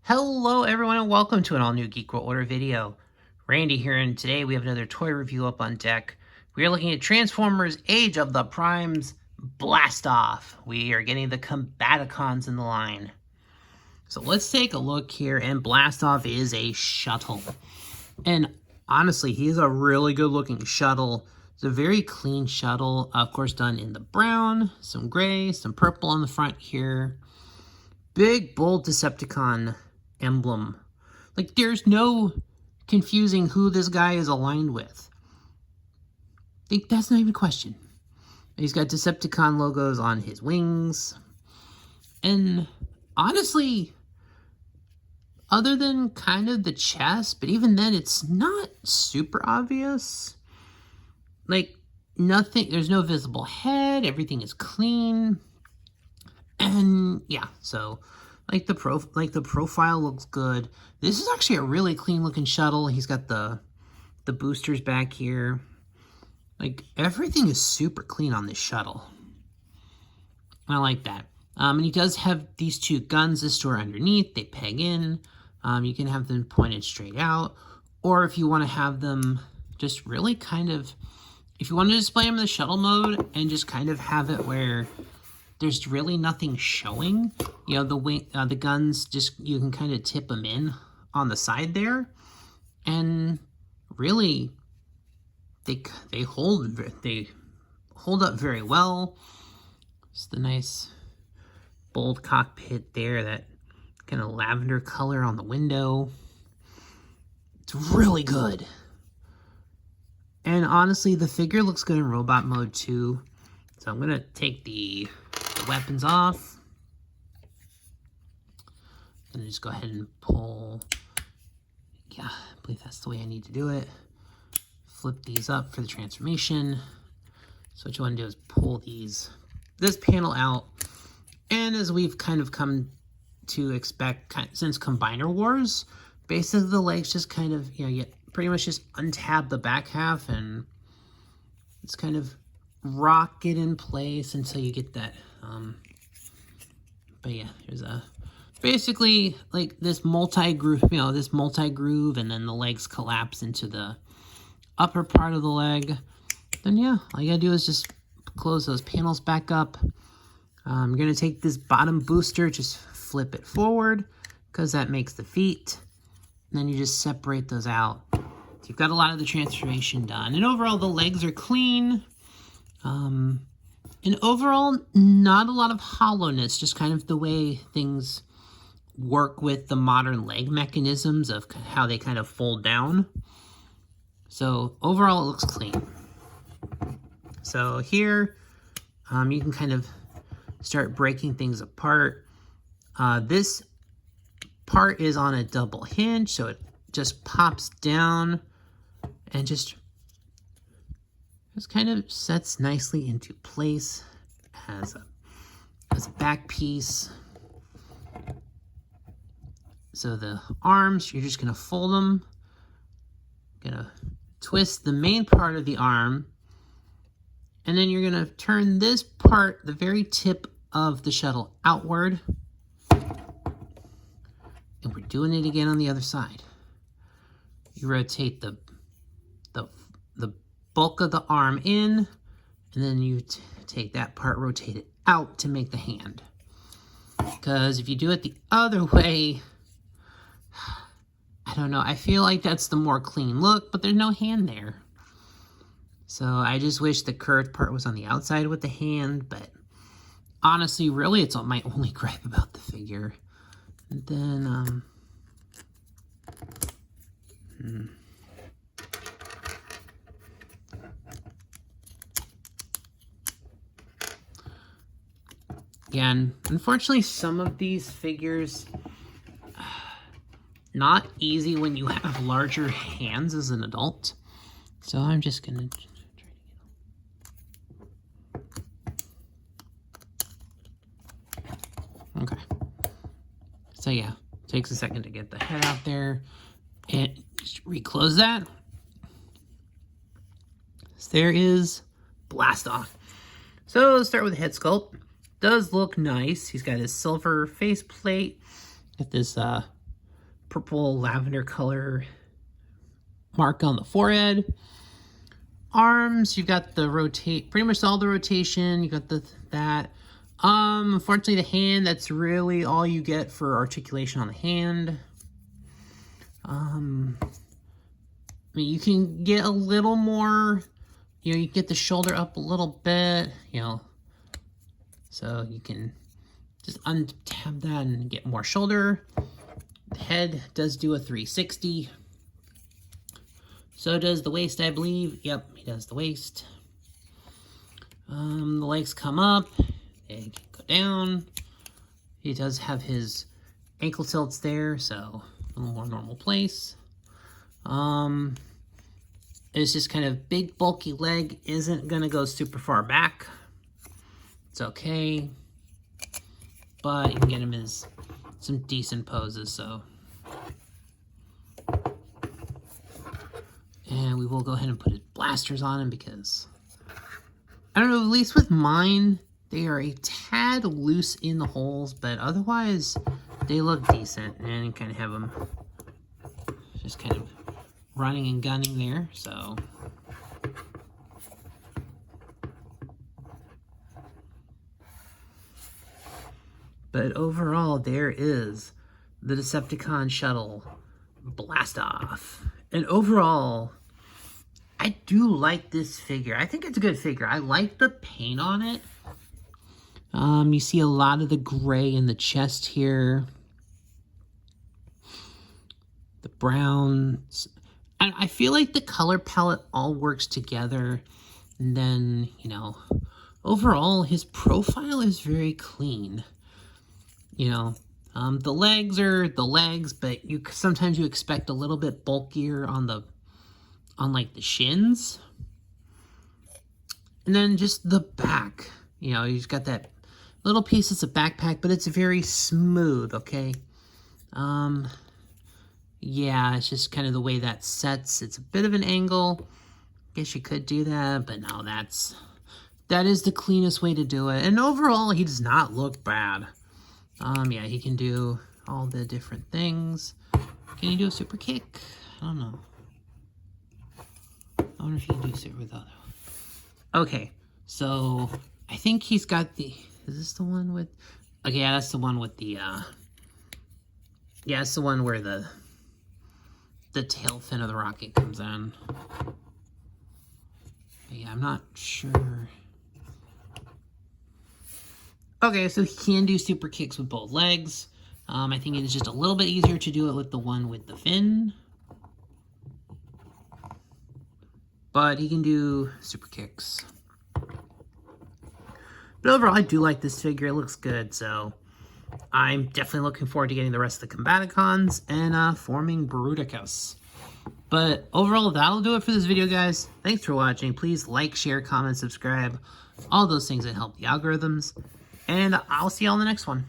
Hello everyone and welcome to an all new Geek World Order video. Randy here, and today we have another toy review up on deck. We are looking at Transformers Age of the Primes Blast Off. We are getting the Combaticons in the line. So let's take a look here, and Blast Off is a shuttle. And honestly, he is a really good looking shuttle. It's a very clean shuttle, of course done in the brown, some gray, some purple on the front here. Big, bold Decepticon emblem. Like, there's no confusing who this guy is aligned with. That's not even a question. He's got Decepticon logos on his wings. And honestly, other than kind of the chest, but even then it's not super obvious. Like, nothing, there's no visible head, everything is clean. And yeah, so like the profile looks good. This is actually a really clean looking shuttle. He's got the boosters back here. Like, everything is super clean on this shuttle. I like that. And he does have these two guns that store underneath. They peg in. You can have them pointed straight out, or if you want to have them just really kind of, if you want to display them in the shuttle mode and just kind of have it where there's really nothing showing, you know, the guns, just, you can kind of tip them in on the side there, and really they hold up very well. It's the nice bold cockpit there, that kind of lavender color on the window. It's really good. And honestly, the figure looks good in robot mode too. So I'm gonna take the weapons off. And just go ahead and pull. Yeah, I believe that's the way I need to do it. Flip these up for the transformation. So what you want to do is pull this panel out. And as we've kind of come to expect since Combiner Wars, basically the legs just kind of, you know, you pretty much just untab the back half and it's kind of rock it in place until you get that. But yeah, there's basically like this multi-groove, and then the legs collapse into the upper part of the leg. Then yeah, all you gotta do is just close those panels back up. You're gonna take this bottom booster, just flip it forward, because that makes the feet. And then you just separate those out. So you've got a lot of the transformation done. And overall, the legs are clean. And overall, not a lot of hollowness, just kind of the way things work with the modern leg mechanisms of how they kind of fold down. So overall, it looks clean. So here, you can kind of start breaking things apart. This part is on a double hinge, so it just pops down and just kind of sets nicely into place as a back piece. So the arms, you're just gonna fold them, gonna twist the main part of the arm, and then you're gonna turn this part, the very tip of the shuttle, outward. And we're doing it again on the other side. You rotate the bulk of the arm in, and then you take that part, rotate it out to make the hand. Because if you do it the other way, I don't know, I feel like that's the more clean look, but there's no hand there. So I just wish the curved part was on the outside with the hand, but honestly, really, it's my only gripe about the figure. And then, again, unfortunately, some of these figures, not easy when you have larger hands as an adult. So I'm just gonna try to get. Okay. So yeah, takes a second to get the head out there, and just reclose that. So there is Blast Off. So let's start with the head sculpt. Does look nice. He's got his silver faceplate with this purple lavender color mark on the forehead. Arms, you got the pretty much all the rotation. You got that. Unfortunately, the hand, that's really all you get for articulation on the hand. I mean, you can get a little more, you know, you get the shoulder up a little bit, you know, so you can just untap that and get more shoulder. The head does do a 360. So does the waist, I believe. Yep, he does the waist. The legs come up, they can go down. He does have his ankle tilts there, so a little more normal place. It's just kind of big, bulky leg. Isn't going to go super far back. It's okay. But you can get him in some decent poses, so. And we will go ahead and put his blasters on him because, I don't know, at least with mine, they are a tad loose in the holes, but otherwise, they look decent. And you kind of have them just kind of running and gunning there, so. But overall, there is the Decepticon shuttle Blast Off. And overall, I do like this figure. I think it's a good figure. I like the paint on it. You see a lot of the gray in the chest here. The browns. I feel like the color palette all works together. And then, you know, overall, his profile is very clean. You know, the legs are the legs, but sometimes you expect a little bit bulkier on like the shins. And then just the back, you know, he's got that little piece that's a backpack, but it's very smooth, okay? Yeah, it's just kind of the way that sets. It's a bit of an angle. Guess you could do that, but no, that is the cleanest way to do it. And overall, he does not look bad. Yeah, he can do all the different things. Can he do a super kick? I don't know. I wonder if he can do super with the other one. Okay, so I think he's got the, is this the one with, okay, yeah, that's the one with the, yeah, it's the one where the tail fin of the rocket comes in. But yeah, I'm not sure. Okay, so he can do super kicks with both legs. I think it is just a little bit easier to do it with the one with the fin. But he can do super kicks. But overall, I do like this figure. It looks good, so I'm definitely looking forward to getting the rest of the Combaticons and forming Bruticus. But overall, that'll do it for this video, guys. Thanks for watching. Please like, share, comment, subscribe. All those things that help the algorithms. And I'll see you all in the next one.